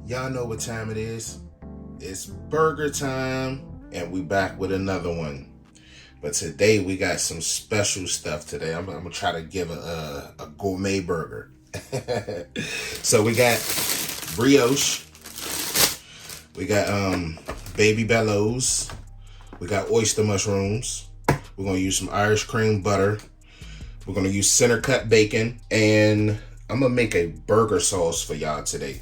Y'all know what time it is. It's burger time, and we back with another one. But today we got some special stuff today. I'm gonna try to give a gourmet burger. So we got brioche, we got baby bellows, we got oyster mushrooms. We're gonna use some Irish cream butter. We're gonna use center cut bacon, and I'm gonna make a burger sauce for y'all today.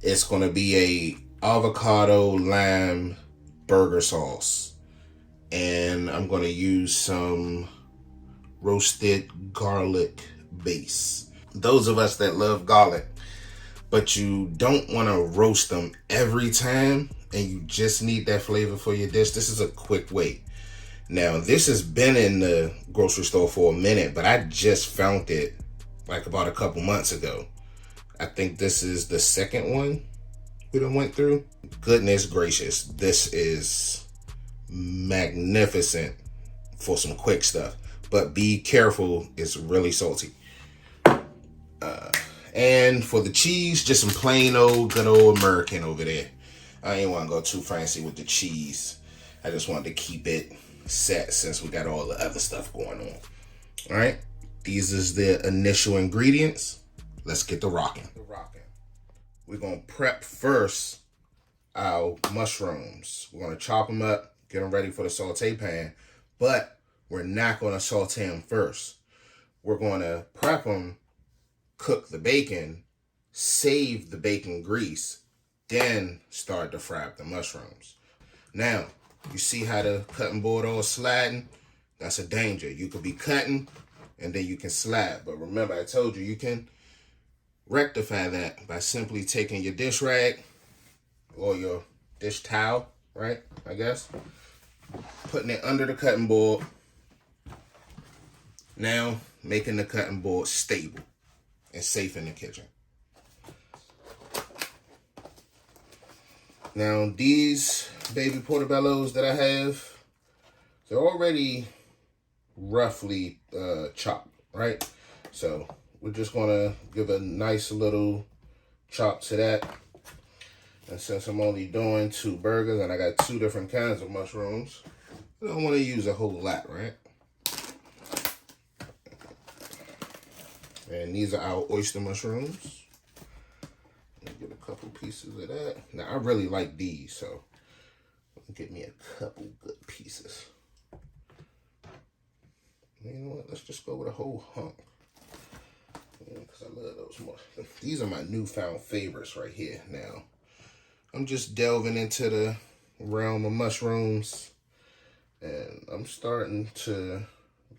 It's gonna be a avocado lime burger sauce, and I'm gonna use some roasted garlic base. Those of us that love garlic, but you don't want to roast them every time, and you just need that flavor for your dish, this is a quick way. Now, this has been in the grocery store for a minute, but I just found it like about a couple months ago. I think this is the second one we done went through. Goodness gracious, this is magnificent for some quick stuff. But be careful, it's really salty. And for the cheese, just some plain old, good old American over there. I ain't want to go too fancy with the cheese. I just wanted to keep it set since we got all the other stuff going on. All right, these is the initial ingredients. Let's get to rocking. We're gonna prep first our mushrooms. We're gonna chop them up, get them ready for the saute pan, but we're not gonna saute them first. We're gonna prep them, cook the bacon, save the bacon grease, then start to fry up the mushrooms. Now, you see how the cutting board all sliding? That's a danger. You could be cutting and then you can slide. But remember, I told you, you can rectify that by simply taking your dish rag or your dish towel, right? I guess. Putting it under the cutting board. Now, making the cutting board stable and safe in the kitchen. Now, these baby portobellos that I have, they're already roughly chopped, right? So we're just gonna give a nice little chop to that. And since I'm only doing 2 burgers and I got 2 different kinds of mushrooms, I don't want to use a whole lot, right? And these are our oyster mushrooms. Get a couple pieces of that. Now, I really like these, so get me a couple good pieces. You know what? Let's just go with a whole hunk. Because I love those more. These are my newfound favorites right here. Now, I'm just delving into the realm of mushrooms, and I'm starting to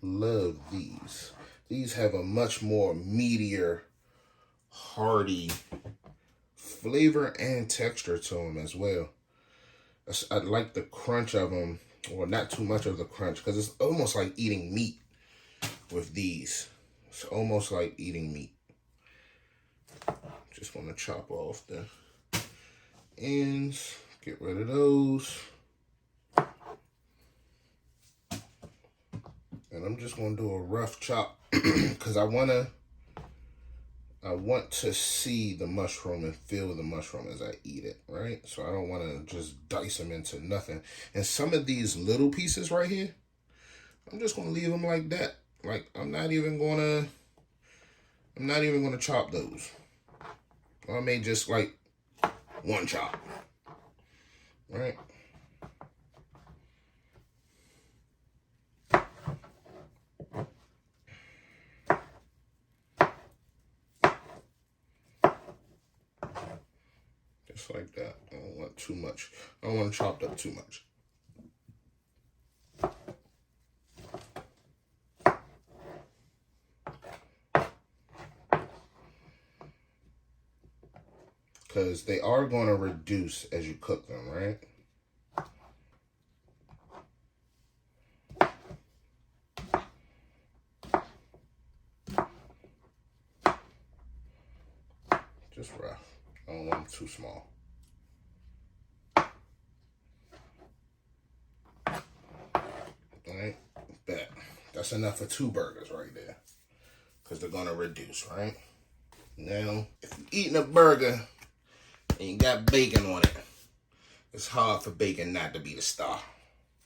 love these. These have a much more meatier, hearty flavor and texture to them as well. I like the crunch of them, or not too much of the crunch, because it's almost like eating meat with these. It's almost like eating meat. Just want to chop off the ends, get rid of those. And I'm just going to do a rough chop because I want to see the mushroom and feel the mushroom as I eat it, right? So I don't want to just dice them into nothing. And some of these little pieces right here, I'm just going to leave them like that. Like, I'm not even going to chop those. I may just like one chop, right? Just like that. I don't want too much. I don't want to chop up too much. Because they are going to reduce as you cook them, right? Just rough. I don't want them too small. Alright, bet. That's enough for 2 burgers right there. Because they're going to reduce, right? Now, if you're eating a burger and you got bacon on it, it's hard for bacon not to be the star.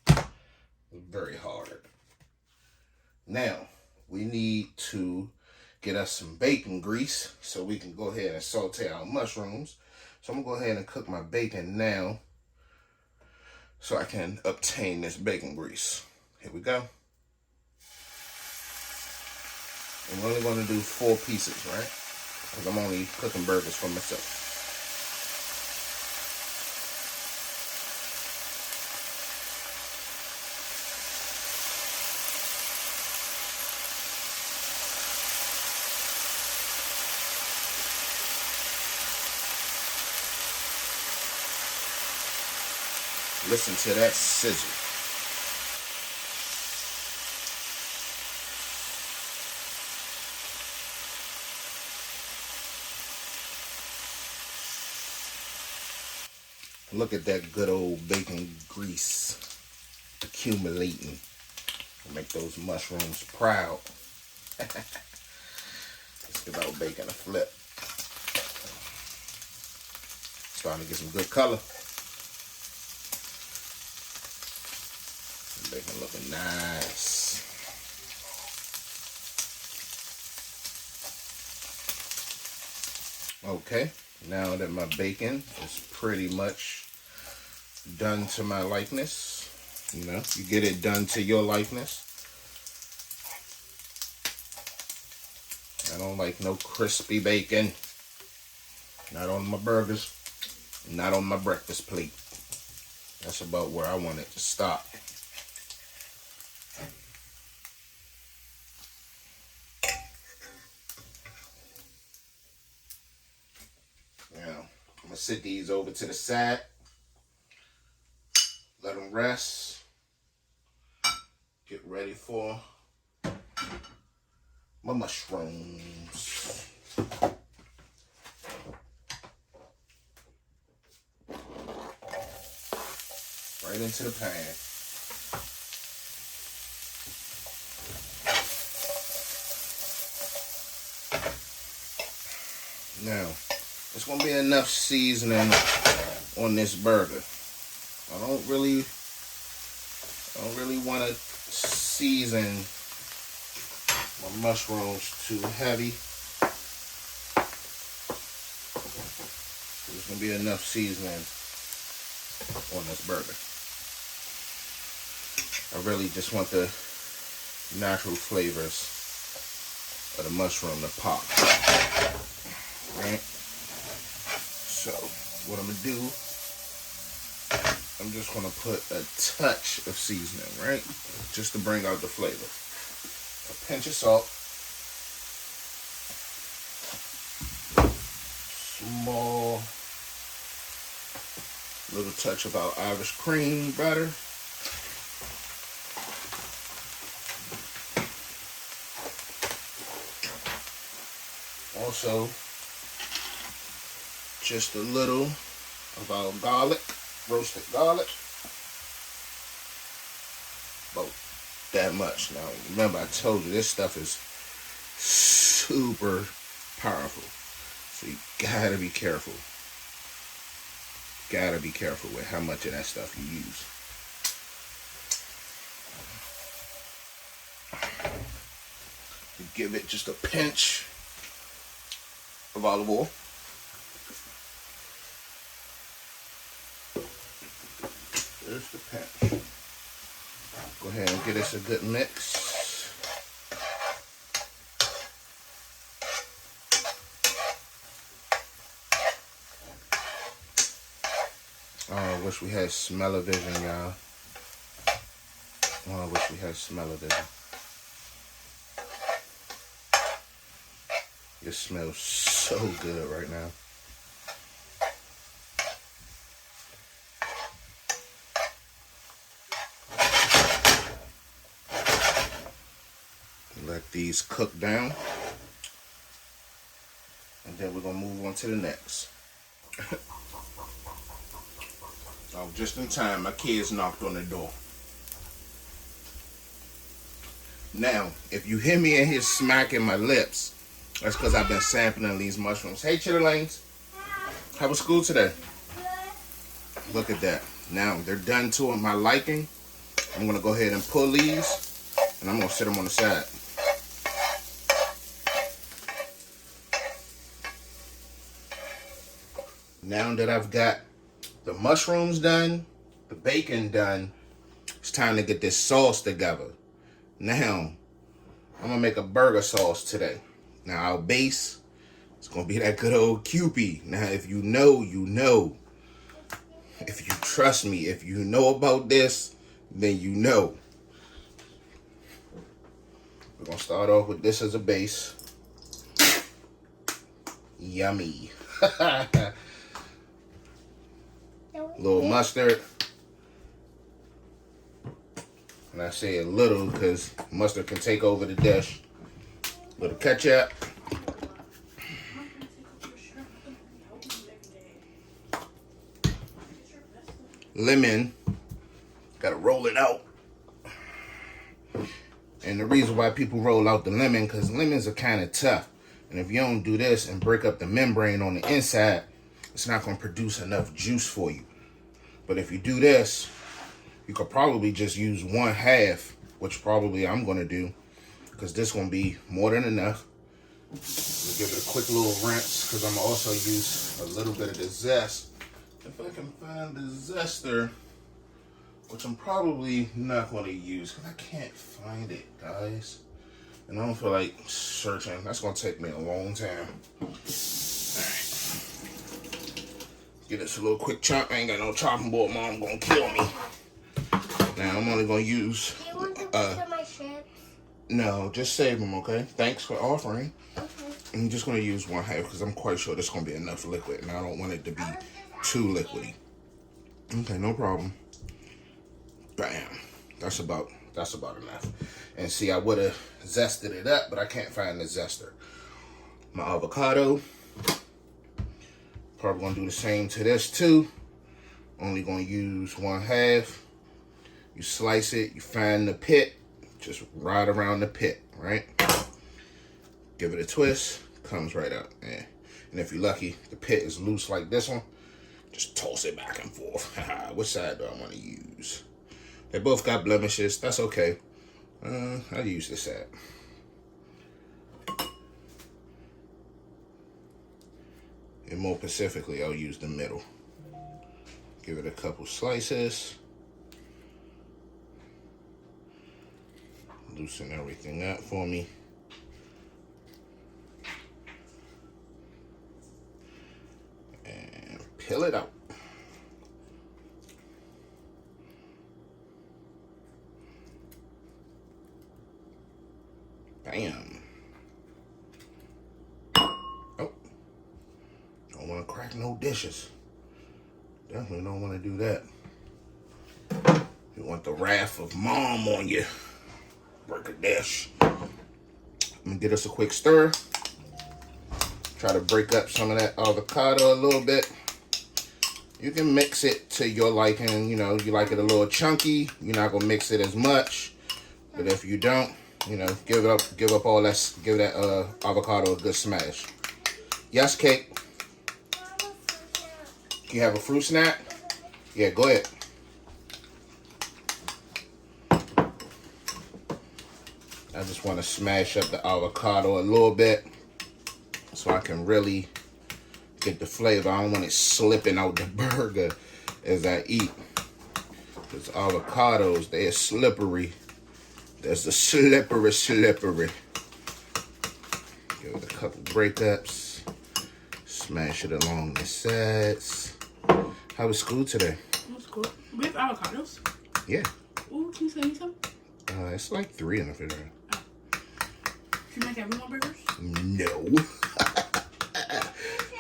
It's very hard. Now, we need to get us some bacon grease so we can go ahead and saute our mushrooms. So I'm going to go ahead and cook my bacon now so I can obtain this bacon grease. Here we go. And we're only going to do 4 pieces, right? Because I'm only cooking burgers for myself. Listen to that sizzle. Look at that good old bacon grease accumulating. Make those mushrooms proud. Let's give our bacon a flip. Starting to get some good color. Bacon looking nice. Okay, now that my bacon is pretty much done to my likeness, you know, you get it done to your likeness. I don't like no crispy bacon. Not on my burgers, not on my breakfast plate. That's about where I want it to stop. I'm gonna sit these over to the side, let them rest, get ready for my mushrooms. Right into the pan. Now, it's gonna be enough seasoning on this burger. I don't really want to season my mushrooms too heavy. There's gonna be enough seasoning on this burger. I really just want the natural flavors of the mushroom to pop. Right? So, what I'm going to do, I'm just going to put a touch of seasoning, right? Just to bring out the flavor. A pinch of salt. Small little touch of our Irish cream butter. Also, just a little of our garlic, roasted garlic. About that much. Now, remember I told you this stuff is super powerful. So you gotta be careful. Gotta be careful with how much of that stuff you use. You give it just a pinch of olive oil. There's the pinch. Go ahead and get us a good mix. Oh, I wish we had smell-o-vision, y'all. Oh, I wish we had smell-o-vision. It smells so good right now. Let these cook down. And then we're going to move on to the next. Oh, just in time, my kids knocked on the door. Now, if you hear me in here smacking my lips, that's because I've been sampling these mushrooms. Hey, chitterlings. How was school today? Look at that. Now they're done to my liking. I'm gonna go ahead and pull these, and I'm gonna sit them on the side. Now that I've got the mushrooms done, the bacon done, it's time to get this sauce together. Now, I'm gonna make a burger sauce today. Now our base, it's gonna be that good old Kewpie. Now if you know, you know. If you trust me, if you know about this, then you know. We're gonna start off with this as a base. Yummy. Little mustard. And I say a little because mustard can take over the dish. Little ketchup. Lemon. Gotta roll it out. And the reason why people roll out the lemon, because lemons are kind of tough. And if you don't do this and break up the membrane on the inside, it's not going to produce enough juice for you. But if you do this, you could probably just use 1/2, which probably I'm going to do, because this is going to be more than enough. We'll give it a quick little rinse, because I'm going to also use a little bit of the zest. If I can find the zester, which I'm probably not going to use, because I can't find it, guys. And I don't feel like searching. That's going to take me a long time. All right. Get this a little quick chop. I ain't got no chopping board. Mom gonna kill me. Now I'm only gonna use. Do you want to put my chips? No, just save them, okay? Thanks for offering. Okay. I'm just gonna use 1/2 because I'm quite sure there's gonna be enough liquid, and I don't want it to be too liquidy. Okay, no problem. Bam. That's about enough. And see, I would have zested it up, but I can't find the zester. My avocado. Probably gonna do the same to this too. Only gonna use 1/2. You slice it, you find the pit, just right around the pit, right? Give it a twist, comes right out. Yeah. And if you're lucky, the pit is loose like this one, just toss it back and forth. Which side do I want to use? They both got blemishes, that's okay. I'll use this side. And more specifically, I'll use the middle. Give it a couple slices. Loosen everything up for me. And peel it out. Bam. Don't want to crack no dishes. Definitely don't want to do that. You want the wrath of mom on you. Break a dish. I'm gonna get us a quick stir. Try to break up some of that avocado a little bit. You can mix it to your liking. You know, you like it a little chunky. You're not gonna mix it as much. But if you don't, you know, give up all that. Give that avocado a good smash. Yes, Cake. You have a fruit snack? Yeah, go ahead. I just want to smash up the avocado a little bit so I can really get the flavor. I don't want it slipping out the burger as I eat. Because avocados, they are slippery. There's the slippery. Give it a couple breakups. Smash it along the sides. How was school today? It was cool. With avocados? Yeah. Ooh, can you send me some? It's like 3 in the refrigerator. Oh. Can you make everyone burgers? No.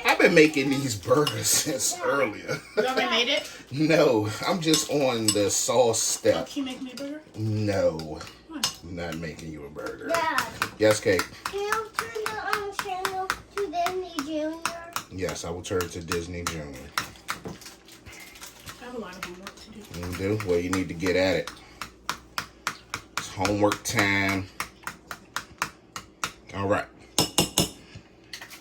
I've been making these burgers since earlier. You already made it? No, I'm just on the sauce step. Oh, can you make me a burger? No. What? I'm not making you a burger. Dad. Yes, Kate? Can you turn the channel to Disney Junior? Yes, I will turn to Disney Junior. I have a lot of homework to do. You do? Well, you need to get at it. It's homework time. All right.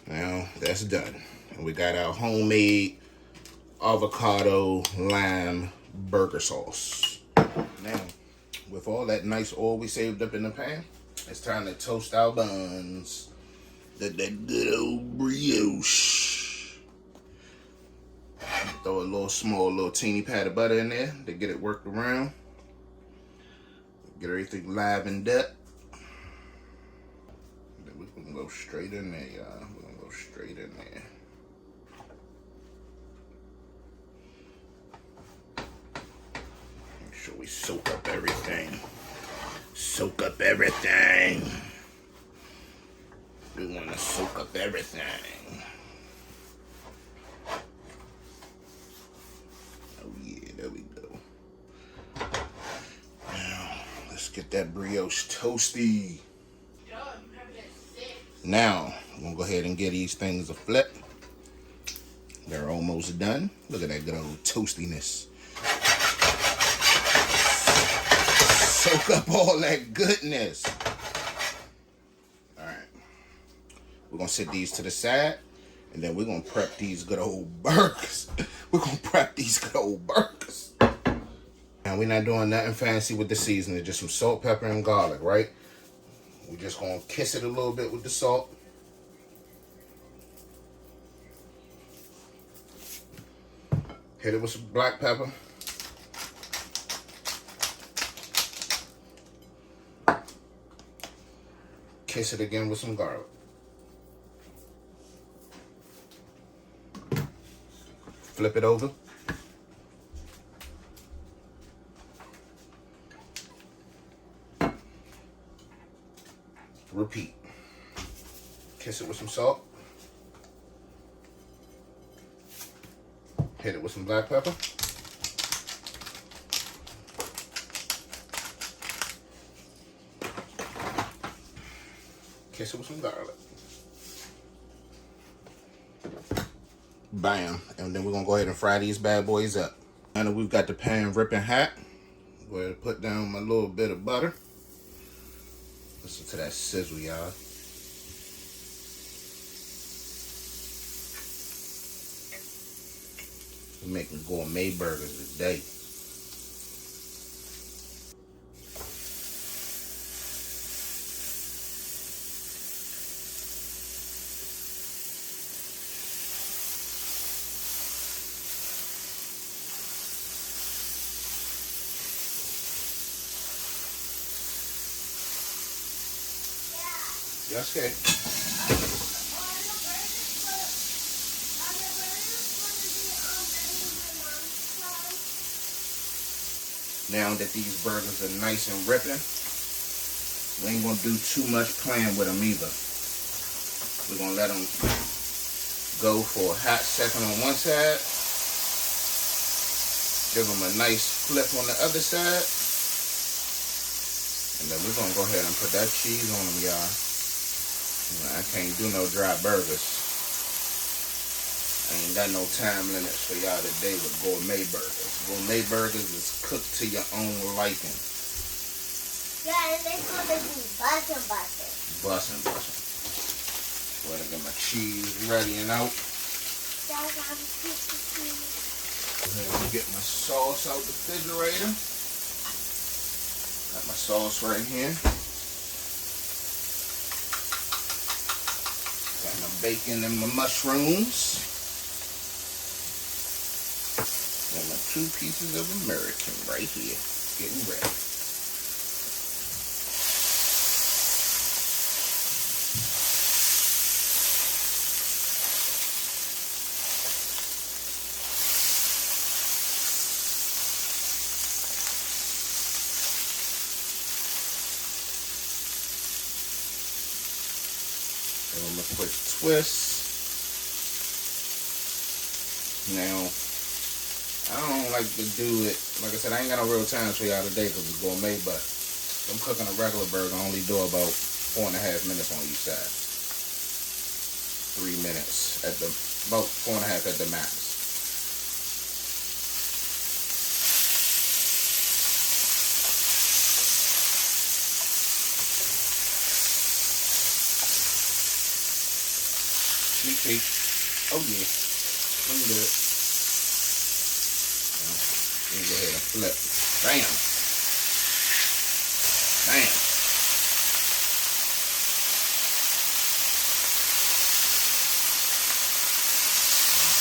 Now, that's done. And we got our homemade avocado lime burger sauce. Now, with all that nice oil we saved up in the pan, it's time to toast our buns. That good old brioche. Throw a little teeny pat of butter in there to get it worked around. Get everything livened up. Then we're gonna go straight in there, y'all. We're gonna go straight in there. Make sure we soak up everything. Soak up everything. We want to soak up everything. Oh yeah, there we go. Now, let's get that brioche toasty. Now, I'm going to go ahead and get these things a flip. They're almost done. Look at that good old toastiness. Soak up all that goodness. Alright. We're going to set these to the side. And then we're going to prep these good old burgers. We're going to prep these good old burgers. Now, we're not doing nothing fancy with the seasoning. Just some salt, pepper, and garlic, right? We're just going to kiss it a little bit with the salt. Hit it with some black pepper. Kiss it again with some garlic. Flip it over. Repeat. Kiss it with some salt. Hit it with some black pepper. Kiss it with some garlic. Bam. And then we're going to go ahead and fry these bad boys up. Now that we've got the pan ripping hot, go ahead and put down my little bit of butter. Listen to that sizzle, y'all. We're making gourmet burgers today. Yes, okay. Now that these burgers are nice and ripping, we ain't gonna do too much playing with them either. We're gonna let them go for a hot second on one side. Give them a nice flip on the other side. And then we're gonna go ahead and put that cheese on them, y'all. I can't do no dry burgers. I ain't got no time limits for y'all today with gourmet burgers. Gourmet burgers is cooked to your own liking. Yeah, and they're gonna be bussin'. Bussin'. Go ahead and get my cheese ready and out. Go ahead and get my sauce out the refrigerator. Got my sauce right here. Got my bacon and my mushrooms. And my 2 pieces of American right here. Getting ready. Give them a quick twist. Now, I don't like to do it. Like I said, I ain't got no real time for y'all today because it's gourmet, but if I'm cooking a regular burger, I only do about 4.5 minutes on each side. 3 minutes at the, about 4.5 at the max. Sneak peek. Oh yeah. Let me do it. Let me go ahead and flip. Bam. Bam.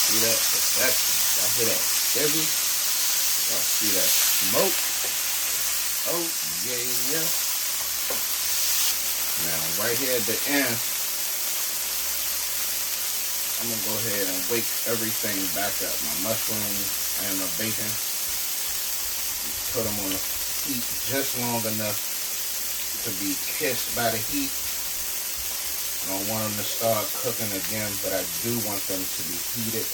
See that? Y'all hear that sizzle? Y'all see that smoke? Oh yeah. Now right here at the end, I'm gonna go ahead and wake everything back up. My mushrooms and my bacon. Put them on the heat just long enough to be kissed by the heat. I don't want them to start cooking again, but I do want them to be heated.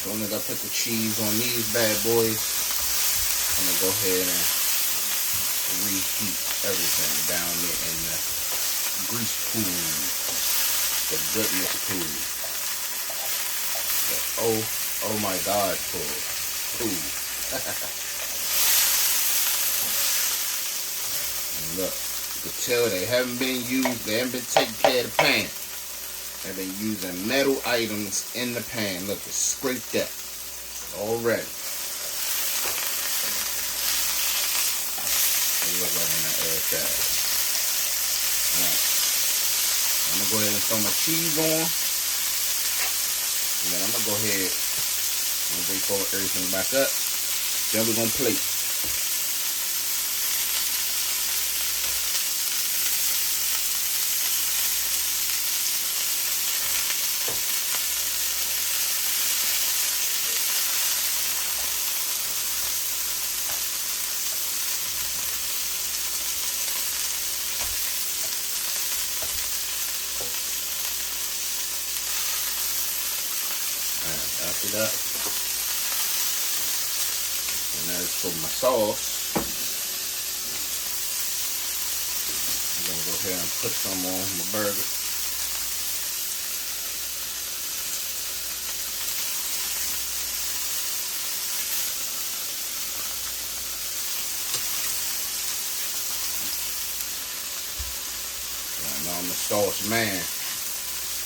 As soon as I put the cheese on these bad boys, I'm gonna go ahead and reheat everything down there in the grease pool, the goodness pool, the oh my God pool. And look, you can tell they haven't been used, they haven't been taking care of the pan. They've been using metal items in the pan. Look, it's scraped up already. Look like on that other side. Alright. I'm gonna go ahead and throw my cheese on. And then I'm gonna go ahead and bake everything back up. Then we're gonna plate. After that, and as for my sauce, I'm gonna go ahead and put some on my burger. I know I'm a sauce man.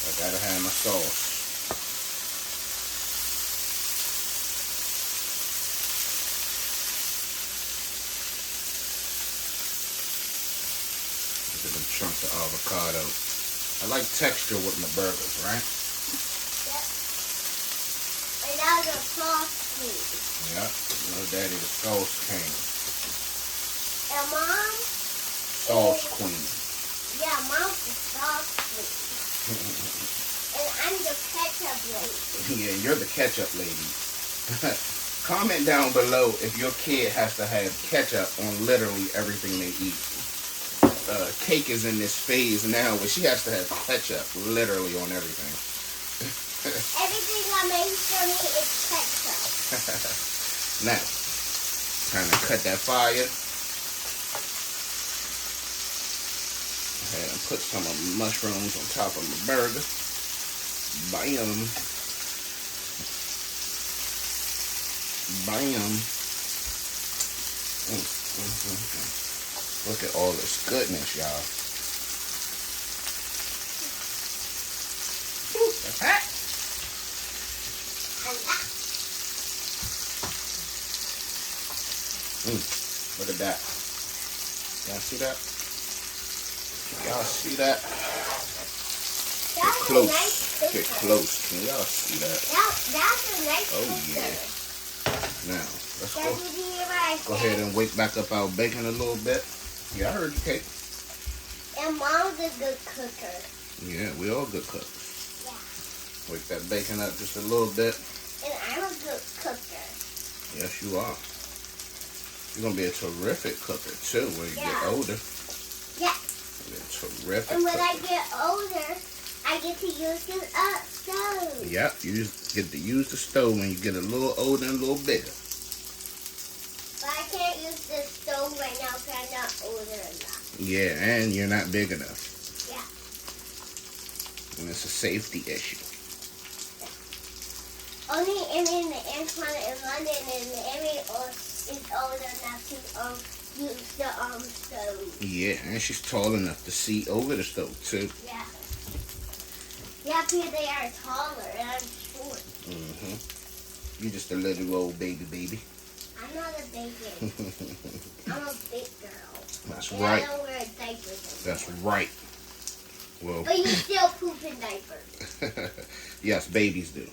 I gotta have my sauce. Them chunks of avocado. I like texture with my burgers, right? Yep. And now the sauce king. Yep. You know, Daddy the sauce king. And Mom? Sauce queen. Yeah, Mom's the sauce queen. And I'm the ketchup lady. Yeah, you're the ketchup lady. Comment down below if your kid has to have ketchup on literally everything they eat. Cake is in this phase now where she has to have ketchup literally on everything. Everything I made for me is ketchup. Now, time to cut that fire. And put some of the mushrooms on top of my burger. Bam. Bam. Look at all this goodness, y'all. That's hot. Look at that. Y'all see that? Y'all see that? Get close. Get close. Can y'all see that? That's a nice Oh, yeah. Now, let's go Go ahead and wake back up our bacon a little bit. Yeah, I heard you, Kate. And Mom's a good cooker. Yeah, we all good cooks. Yeah. Wake that bacon up just a little bit. And I'm a good cooker. Yes, you are. You're going to be a terrific cooker, too, when you get older. Yeah. You're a terrific And when cooker. I get older, I get to use the stove. Yep, you just get to use the stove when you get a little older and a little bigger. But I can't use the stove right now because I'm not older enough. Yeah, and you're not big enough. Yeah. And it's a safety issue. Only Emmy and Antoine in London and Emmy is old enough to use the stove. Yeah, and she's tall enough to see over the stove too. Yeah. Yeah, because they are taller and I'm short. You just a little old baby. I'm not a baby. I'm a big girl. That's and right. I don't wear diapers anymore. That's right. Well, But you still poop in diapers. yes, babies do.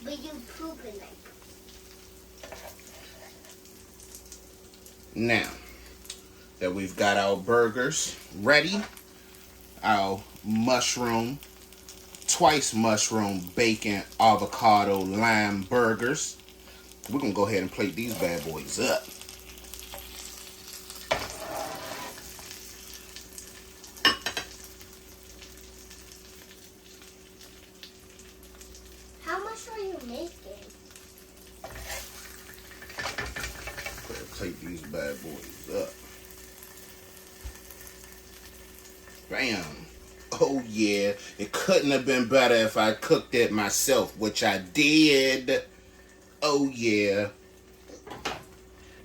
But you poop in diapers. Now that we've got our burgers ready, our twice mushroom, bacon, avocado, lime burgers, we're going to go ahead and plate these bad boys up. How much are you making? Go ahead and plate these bad boys up. Bam. Oh yeah, it couldn't have been better if I cooked it myself, which I did. Oh yeah.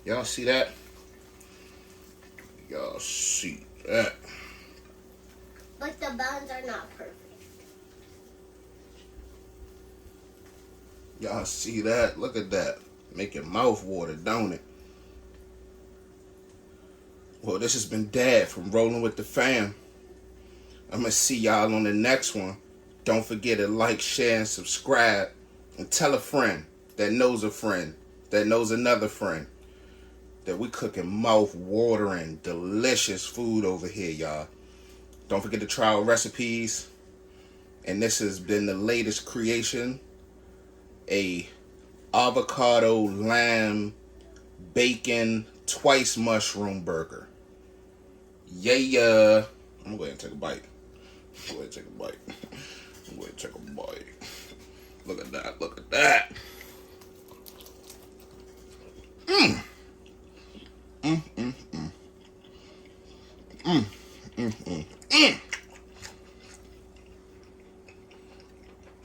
Y'all see that? Y'all see that? But the buns are not perfect. Y'all see that? Look at that. Make your mouth water, don't it? Well, this has been Dad from Rolling with the Fam. I'm going to see y'all on the next one. Don't forget to like, share, and subscribe. And tell a friend that knows a friend that knows another friend that we cooking mouth-watering, delicious food over here, y'all. Don't forget to try our recipes. And this has been the latest creation. A avocado, lamb, bacon, twice mushroom burger. Yeah. I'm going to go ahead and take a bite. Look at that. Look at that.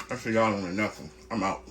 I see y'all on the next one. I'm out.